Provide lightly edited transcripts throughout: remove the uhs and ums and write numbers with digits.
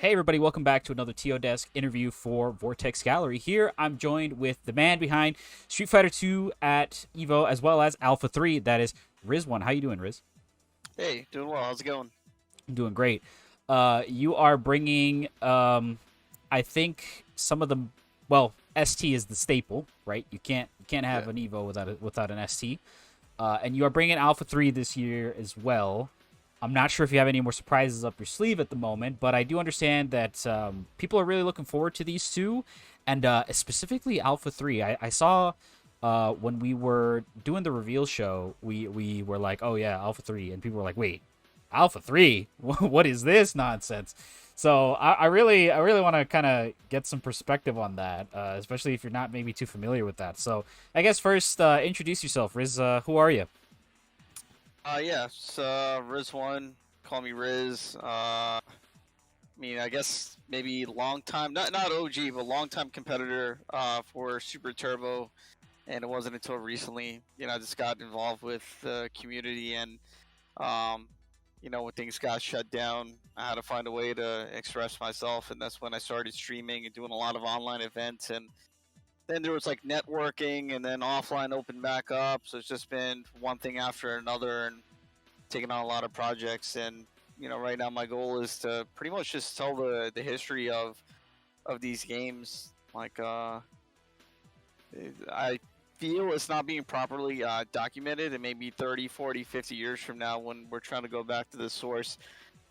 Hey everybody, welcome back to another TO Desk interview for Vortex Gallery. Here I'm joined with the man behind Street Fighter 2 at Evo as well as Alpha 3, that is Riz0ne. How you doing, Riz? Hey, doing well. How's it going? I'm doing great. You are bringing I think some of the ST is the staple, right? You can't have Yeah. an Evo without an ST. And you are bringing Alpha 3 this year as well. I'm not sure if you have any more surprises up your sleeve at the moment, but I do understand that people are really looking forward to these two, and specifically Alpha 3. I saw when we were doing the reveal show, we were like, oh yeah, Alpha 3, and people were like, wait, Alpha 3? What is this nonsense? So I really want to kind of get some perspective on that, especially if you're not maybe too familiar with that. So I guess first, introduce yourself, Riz. Who are you? Yeah, it's Riz1. Call me Riz. I guess maybe long time, not OG, but long time competitor for Super Turbo, and it wasn't until recently, I just got involved with the community, and um, when things got shut down, I had to find a way to express myself, and that's when I started streaming and doing a lot of online events, and then there was like networking, and then offline opened back up. So it's just been one thing after another, and taking on a lot of projects. And right now my goal is to pretty much just tell the history of these games. I feel it's not being properly documented, and maybe 30, 40, 50 years from now, when we're trying to go back to the source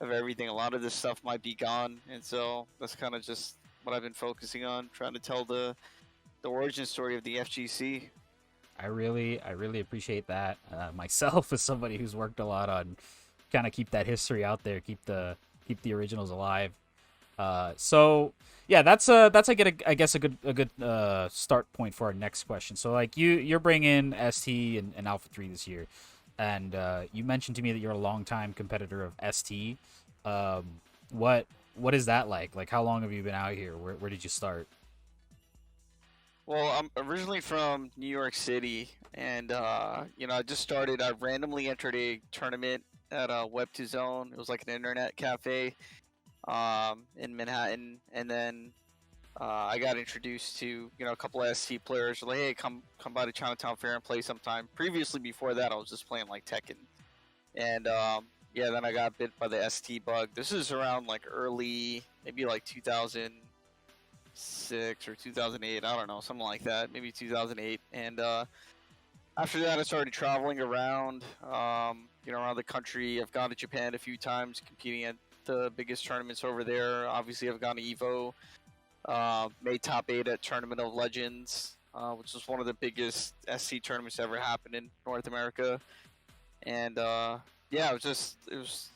of everything, a lot of this stuff might be gone. And so that's kind of just what I've been focusing on, trying to tell the origin story of the FGC. I really appreciate that. Myself, as somebody who's worked a lot on kind of keep that history out there, keep the originals alive. So yeah, that's I guess a good start point for our next question. So like you're bringing ST and Alpha 3 this year, and you mentioned to me that you're a longtime competitor of ST. Um, what is that like? Like how long have you been out here? Where did you start? Well, I'm originally from New York City, and I just started. I randomly entered a tournament at Web2 Zone. It was like an internet cafe in Manhattan, and then I got introduced to a couple of SC players. They're like, hey, come by to Chinatown Fair and play sometime. Previously, before that, I was just playing like Tekken, and yeah, then I got bit by the ST bug. This is around like early, maybe like 2006 or 2008. I don't know, something like that. Maybe 2008. And after that, I started traveling around, around the country. I've gone to Japan a few times, competing at the biggest tournaments over there. Obviously, I've gone to Evo, made top eight at Tournament of Legends, which was one of the biggest SC tournaments ever happened in North America. And yeah, it was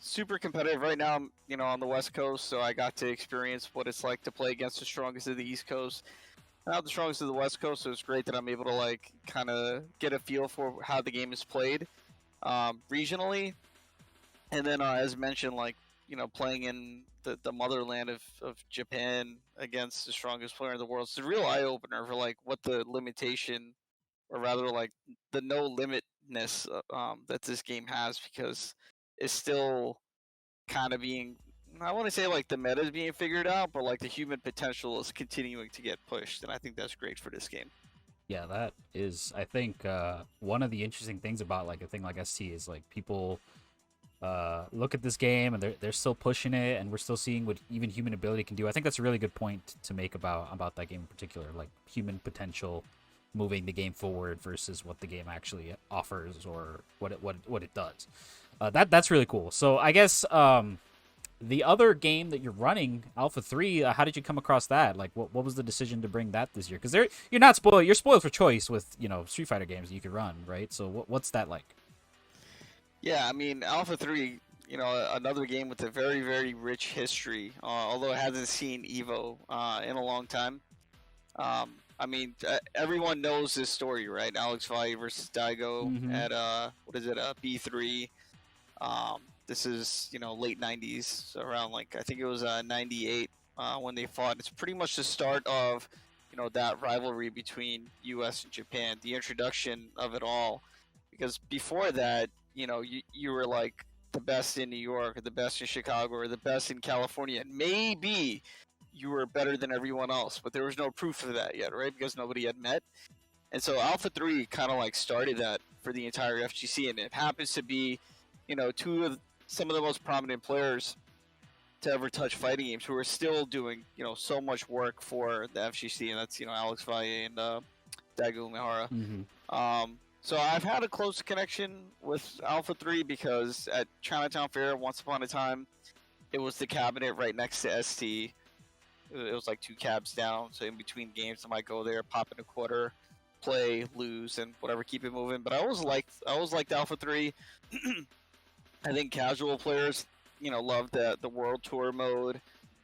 super competitive. Right now, I'm on the West Coast, so I got to experience what it's like to play against the strongest of the East Coast. Not the strongest of the West Coast, so it's great that I'm able to like kind of get a feel for how the game is played regionally. And then, as mentioned, like playing in the motherland of Japan against the strongest player in the world, it's a real eye opener for like what the limitation, or rather like the no limitness that this game has, because it's still kind of being, I want to say like the meta is being figured out, but like the human potential is continuing to get pushed, and I think that's great for this game. Yeah, that is, I think, one of the interesting things about like a thing like ST is like people look at this game and they're still pushing it, and we're still seeing what even human ability can do. I think that's a really good point to make about that game in particular, like human potential moving the game forward versus what the game actually offers or what it does. That's really cool. So I guess the other game that you're running, Alpha 3, how did you come across that? Like, what was the decision to bring that this year? Because you're not spoiled. You're spoiled for choice with Street Fighter games that you could run, right? So what's that like? Yeah, I mean Alpha 3, another game with a very, very rich history, although it hasn't seen Evo in a long time. Everyone knows this story, right? Alex Valle versus Daigo Mm-hmm. at what is it, B3. This is late 90s, so around like I think it was 98 when they fought. It's pretty much the start of that rivalry between U.S. and Japan, the introduction of it all. Because before that, you were like the best in New York or the best in Chicago or the best in California. And maybe you were better than everyone else, but there was no proof of that yet, right? Because nobody had met. And so Alpha 3 kind of like started that for the entire FGC, and it happens to be, some of the most prominent players to ever touch fighting games who are still doing, so much work for the FGC, and that's, Alex Valle and Dagu Umehara. So I've had a close connection with Alpha 3 because at Chinatown Fair, once upon a time, it was the cabinet right next to ST. It was like 2 cabs down, so in between games I might go there, pop in a quarter, play, lose, and whatever, keep it moving. But I always liked Alpha 3. I think casual players, love the World Tour mode.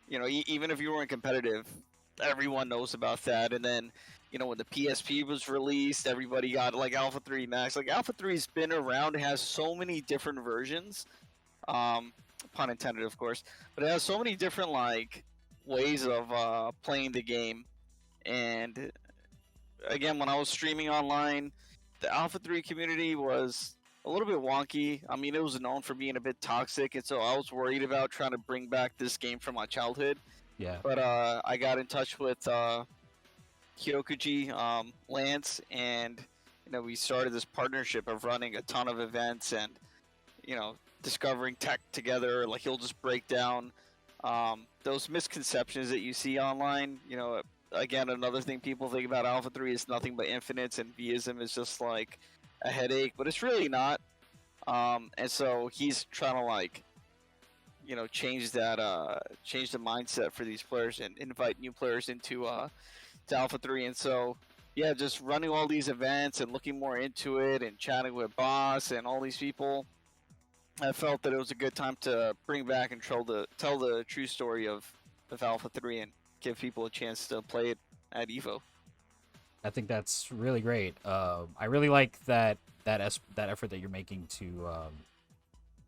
Even if you weren't competitive, everyone knows about that. And then, when the PSP was released, everybody got like Alpha 3 Max. Like Alpha 3's been around, it has so many different versions. Pun intended, of course. But it has so many different like ways of playing the game. And again, when I was streaming online, the Alpha 3 community was a little bit wonky. I mean, it was known for being a bit toxic, and so I was worried about trying to bring back this game from my childhood. Yeah. But I got in touch with Kyokuji, Lance, and we started this partnership of running a ton of events and discovering tech together. Like he'll just break down those misconceptions that you see online. Again, another thing people think about Alpha 3 is nothing but infinites, and Vism is just like a headache, but it's really not. And so he's trying to like, change that, change the mindset for these players and invite new players into to Alpha 3. And so, yeah, just running all these events and looking more into it and chatting with Boss and all these people, I felt that it was a good time to bring back and tell the true story of Alpha 3 and give people a chance to play it at EVO. I think that's really great. I really like that effort that you're making to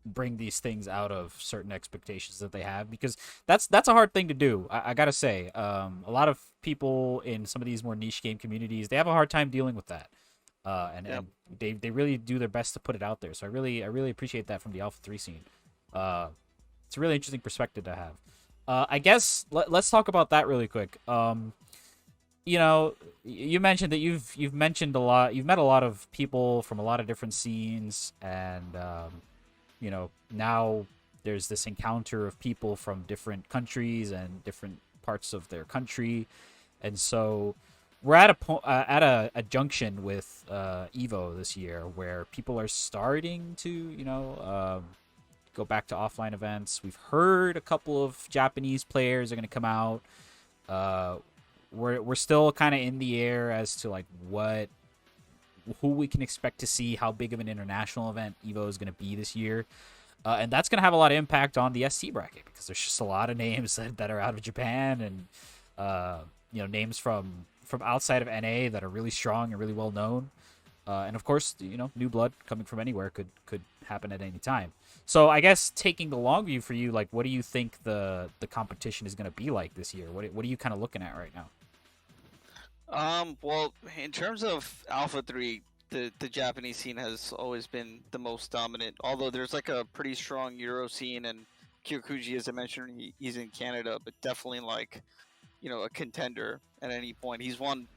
bring these things out of certain expectations that they have, because that's a hard thing to do. I gotta say, a lot of people in some of these more niche game communities, they have a hard time dealing with that, and they really do their best to put it out there. So I really appreciate that from the Alpha 3 scene. It's a really interesting perspective to have. I guess let's talk about that really quick. You mentioned that you've met a lot of people from a lot of different scenes, and now there's this encounter of people from different countries and different parts of their country, and so we're at a junction with EVO this year where people are starting to go back to offline events. We've heard a couple of Japanese players are going to come out. We're still kind of in the air as to like who we can expect to see, how big of an international event EVO is going to be this year. And that's going to have a lot of impact on the ST bracket, because there's just a lot of names that are out of Japan, and names from outside of NA that are really strong and really well known. And of course, new blood coming from anywhere could happen at any time. So I guess taking the long view for you, like, what do you think the competition is going to be like this year? What are you kind of looking at right now? Well, in terms of Alpha 3, the Japanese scene has always been the most dominant. Although there's like a pretty strong Euro scene, and Kyokuji, as I mentioned, he's in Canada, but definitely like, a contender at any point. He's won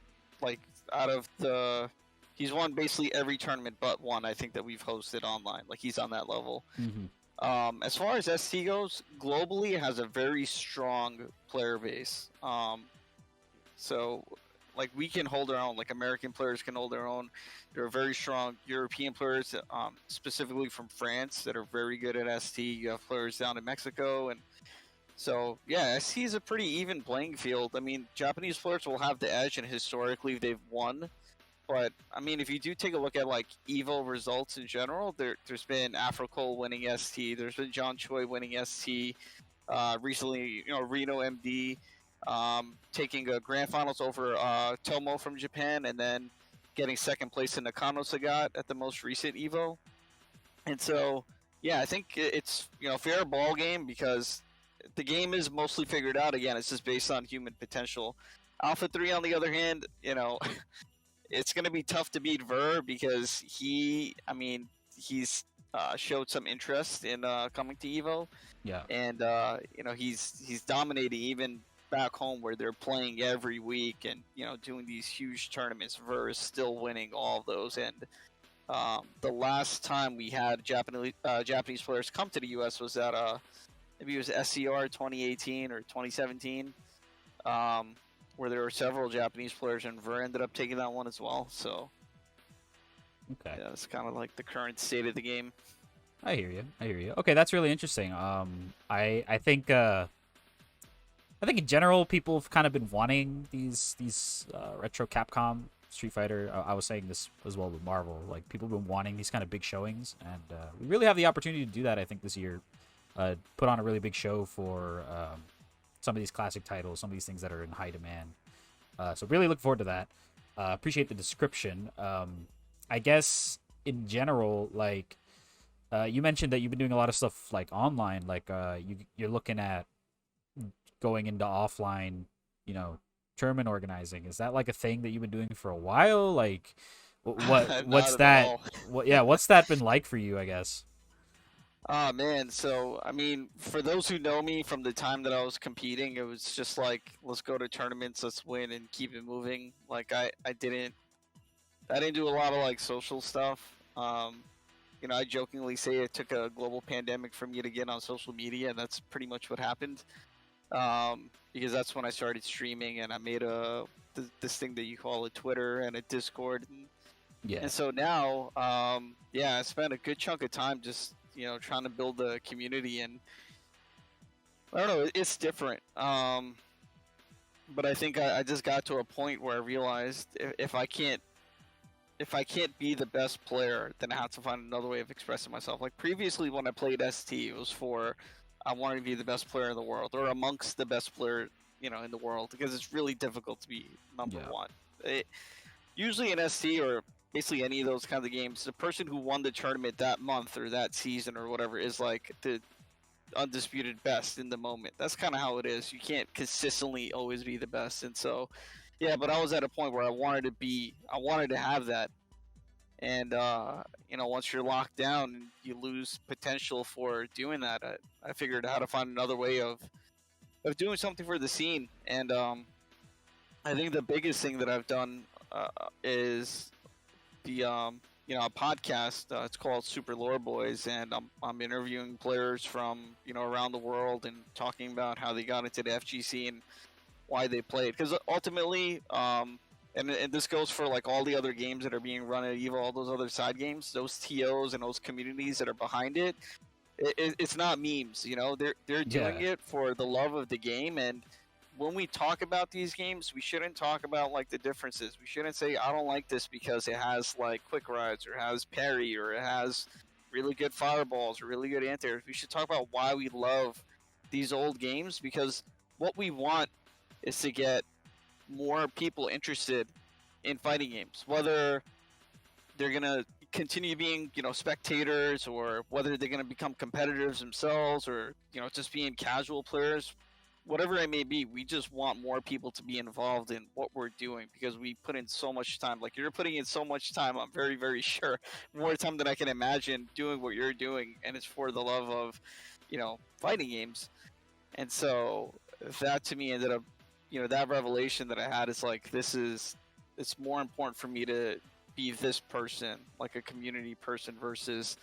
he's won basically every tournament but one, I think, that we've hosted online. Like, he's on that level. Mm-hmm. As far as ST goes, globally, it has a very strong player base. So, like, we can hold our own. Like, American players can hold their own. There are very strong European players, specifically from France, that are very good at ST. You have players down in Mexico. And so, yeah, ST is a pretty even playing field. I mean, Japanese players will have the edge, and historically they've won. But, I mean, if you do take a look at, like, EVO results in general, there's been Afrocole winning ST. There's been John Choi winning ST. Recently, Riz0ne MD taking a grand finals over Tomo from Japan, and then getting second place in Nakano Sagat at the most recent EVO. And so, yeah, I think it's, fair ball game, because the game is mostly figured out. Again, it's just based on human potential. Alpha 3, on the other hand, it's going to be tough to beat Ver, because he's showed some interest in coming to Evo, Yeah. and he's dominating even back home where they're playing every week and doing these huge tournaments. Ver is still winning all of those, and the last time we had Japanese players come to the U.S. was at maybe it was SCR 2018 or 2017, where there were several Japanese players, and Ver ended up taking that one as well. So Okay. yeah, it's kind of like the current state of the game. I hear you. I hear you. Okay, that's really interesting. I think in general people have kind of been wanting these retro Capcom Street Fighter. I was saying this as well with Marvel. Like people have been wanting these kind of big showings, and we really have the opportunity to do that. I think this year, put on a really big show for some of these classic titles, some of these things that are in high demand. So really look forward to that. Appreciate the description. I guess in general, like you mentioned that you've been doing a lot of stuff like online, like you're looking at going into offline, tournament organizing. Is that like a thing that you've been doing for a while? Like, what's Not at that? all. What's that been like for you? I guess. Ah man, so I mean, for those who know me from the time that I was competing, it was just like, let's go to tournaments, let's win, and keep it moving. Like I didn't do a lot of like social stuff. I jokingly say it took a global pandemic for me to get on social media, and that's pretty much what happened. Because that's when I started streaming, and I made this thing that you call a Twitter and a Discord, Yeah. and so now, I spent a good chunk of time just trying to build a community, and I don't know, it's different. But I think I just got to a point where I realized if I can't be the best player, then I have to find another way of expressing myself. Like previously, when I played ST, it was for I wanted to be the best player in the world, or amongst the best player, in the world, because it's really difficult to be number Yeah. one. Usually in ST or basically any of those kinds of games, the person who won the tournament that month or that season or whatever is like the undisputed best in the moment. That's kind of how it is. You can't consistently always be the best, and so yeah. But I was at a point where I wanted to have that, and once you're locked down, you lose potential for doing that. I figured out how to find another way of doing something for the scene, and I think the biggest thing that I've done is the a podcast. It's called Super Lore Boys, and I'm interviewing players from around the world and talking about how they got into the FGC and why they played. Because ultimately, and this goes for like all the other games that are being run at Evo, all those other side games, those TOs and those communities that are behind it. It's not memes, they're doing Yeah. it for the love of the game. And when we talk about these games, we shouldn't talk about like the differences. We shouldn't say I don't like this because it has like quick rides or has parry or it has really good fireballs or really good anti-airs. We should talk about why we love these old games, because what we want is to get more people interested in fighting games, whether they're gonna continue being spectators, or whether they're gonna become competitors themselves, or just being casual players, whatever it may be. We just want more people to be involved in what we're doing, because we put in so much time. Like you're putting in so much time, I'm very, very sure, more time than I can imagine doing what you're doing, and it's for the love of fighting games. And so that to me ended up, that revelation that I had is like, it's more important for me to be this person, like a community person, versus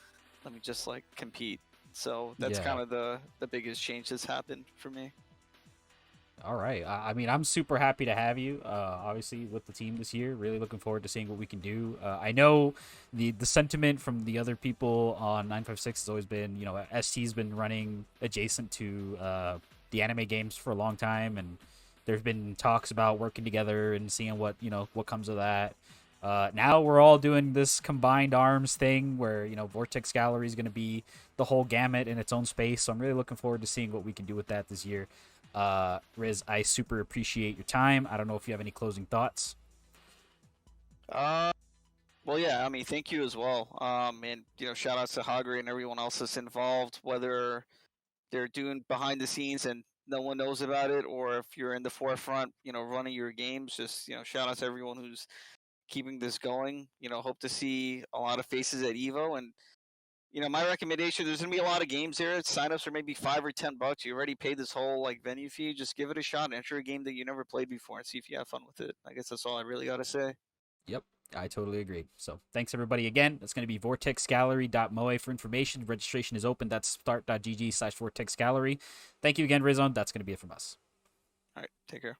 let me just like compete. So that's Yeah. kind of the biggest change that's happened for me. All right. I mean, I'm super happy to have you. Obviously, with the team this year, really looking forward to seeing what we can do. I know the sentiment from the other people on 956 has always been, ST's been running adjacent to the anime games for a long time, and there's been talks about working together and seeing what comes of that. Now we're all doing this combined arms thing where Vortex Gallery is going to be the whole gamut in its own space. So I'm really looking forward to seeing what we can do with that this year. Riz, I super appreciate your time. I don't know if you have any closing thoughts. Uh, well, yeah, I mean, thank you as well. And shout outs to Hagri and everyone else that's involved, whether they're doing behind the scenes and no one knows about it, or if you're in the forefront, running your games. Just shout out to everyone who's keeping this going. Hope to see a lot of faces at Evo, and my recommendation, there's gonna be a lot of games there. Signups are maybe $5 or $10. You already paid this whole like venue fee. Just give it a shot. Enter a game that you never played before and see if you have fun with it. I guess that's all I really gotta say. Yep, I totally agree. So thanks everybody again. That's going to be vortexgallery.moe for information. Registration is open. That's start.gg/vortexgallery. Thank you again, Riz0ne. That's going to be it from us. All right, take care.